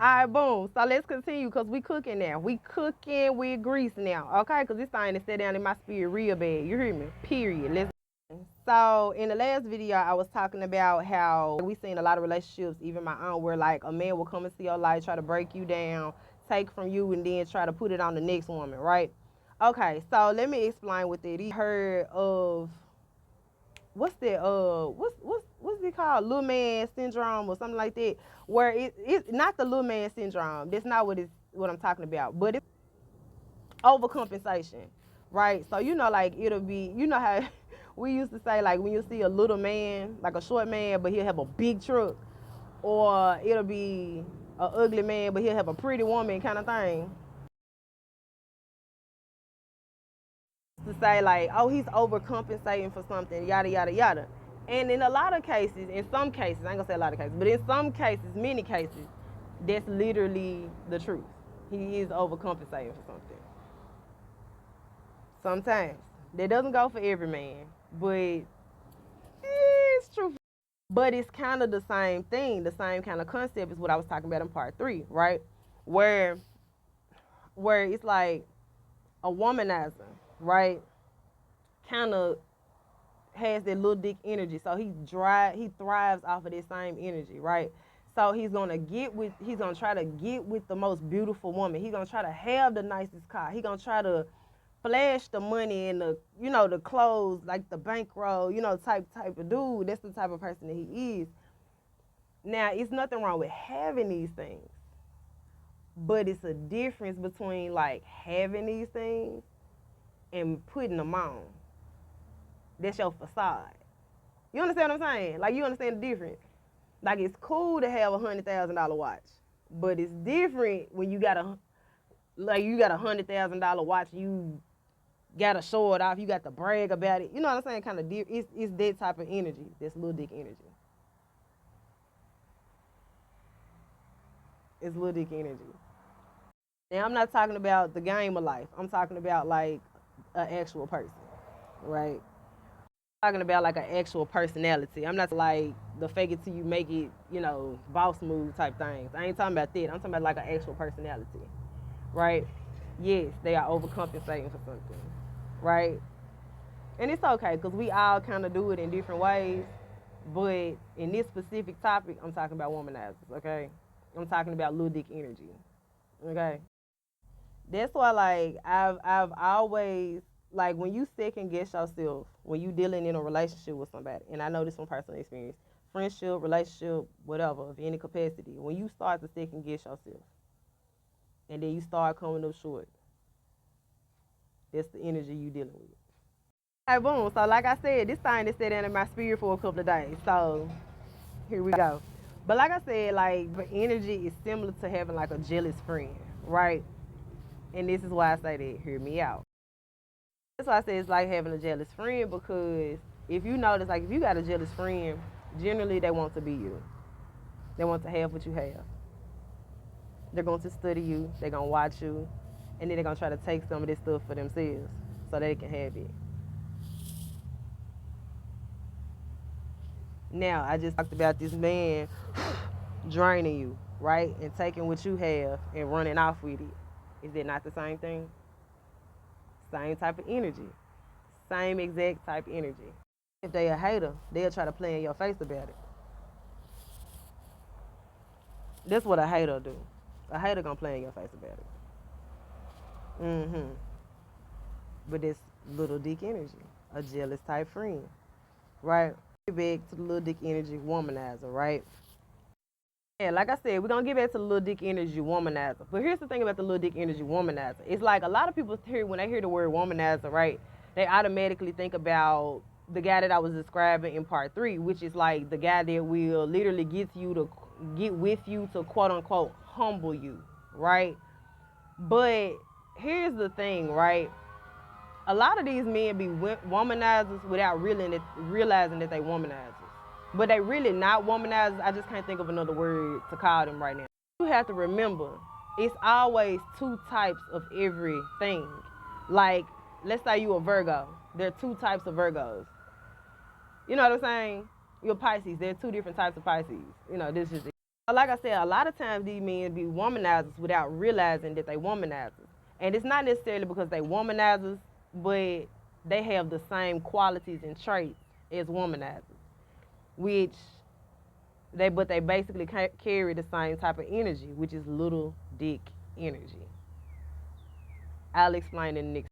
All right, boom. So let's continue because we cooking now. We cooking with grease now, okay? Because this thing is set down in my spirit real bad. You hear me? Period. Let's. So in the last video, I was talking about how we seen a lot of relationships, even my own, where like a man will come into your life, try to break you down, take from you, and then try to put it on the next woman, right? Okay, so let me explain what that is. Heard of what's that? What's it called? Little man syndrome or something like that. Where it's not the little man syndrome. That's not what I'm talking about. But it's overcompensation, right? So you know, like it'll be, you know how we used to say like when you see a little man, like a short man, but he'll have a big truck, or it'll be a ugly man, but he'll have a pretty woman kind of thing. To say like, oh, he's overcompensating for something, yada yada yada. And in a lot of cases, in some cases, I ain't gonna say a lot of cases, but in some cases, many cases, that's literally the truth. He is overcompensating for something. Sometimes. That doesn't go for every man, but it's true. But it's kind of the same thing, the same kind of concept is what I was talking about in part 3, right? Where it's like a womanizer, right? Kind of has that little dick energy. So he thrives off of that same energy, right? So he's gonna try to get with the most beautiful woman. He's gonna try to have the nicest car. He's gonna try to flash the money and the clothes, like the bankroll, type of dude. That's the type of person that he is. Now, it's nothing wrong with having these things, but it's a difference between like having these things and putting them on. That's your facade. You understand what I'm saying? Like, you understand the difference? Like, it's cool to have $100,000 watch, but it's different when you got a $100,000 watch. You gotta show it off. You got to brag about it. You know what I'm saying? Kind of it's that type of energy. That's little dick energy. It's little dick energy. Now, I'm not talking about the game of life. I'm talking about like an actual person, right? Talking about like an actual personality. I'm not like the fake it till you make it, boss move type things. I ain't talking about that. I'm talking about like an actual personality, right? Yes, they are overcompensating for something, right? And it's okay because we all kind of do it in different ways. But in this specific topic, I'm talking about womanizers, okay? I'm talking about little dick energy, okay? That's why, like, I've always like when you second guess yourself when you dealing in a relationship with somebody, and I know this from personal experience, friendship, relationship, whatever, of any capacity. When you start to second guess yourself, and then you start coming up short, that's the energy you dealing with. Hey, boom. So, like I said, this thing is sitting in my spirit for a couple of days. So, here we go. But like I said, like the energy is similar to having like a jealous friend, right? And this is why I say that. Hear me out. That's why I say it's like having a jealous friend because if you notice, like if you got a jealous friend, generally they want to be you. They want to have what you have. They're going to study you. They're going to watch you. And then they're going to try to take some of this stuff for themselves so they can have it. Now, I just talked about this man draining you, right? And taking what you have and running off with it. Is it not the same thing? Same type of energy. Same exact type of energy. If they a hater, they'll try to play in your face about it. That's what a hater do. A hater gonna play in your face about it. Mm-hmm. But it's little dick energy. A jealous type friend. Right? Get back to the little dick energy womanizer, right? Yeah, like I said, we're gonna get back to the little dick energy womanizer. But here's the thing about the little dick energy womanizer. It's like a lot of people hear when they hear the word womanizer, right? They automatically think about the guy that I was describing in part 3, which is like the guy that will literally get with you to quote unquote humble you, right? But here's the thing, right? A lot of these men be womanizers without realizing that they womanizers. But they really not womanizers. I just can't think of another word to call them right now. You have to remember, it's always two types of everything. Like, let's say you a Virgo. There are two types of Virgos. You know what I'm saying? You're Pisces. There are two different types of Pisces. This is Like I said, a lot of times these men be womanizers without realizing that they womanizers. And it's not necessarily because they womanizers, but they have the same qualities and traits as womanizers, which they basically carry the same type of energy, which is little dick energy. I'll explain in the next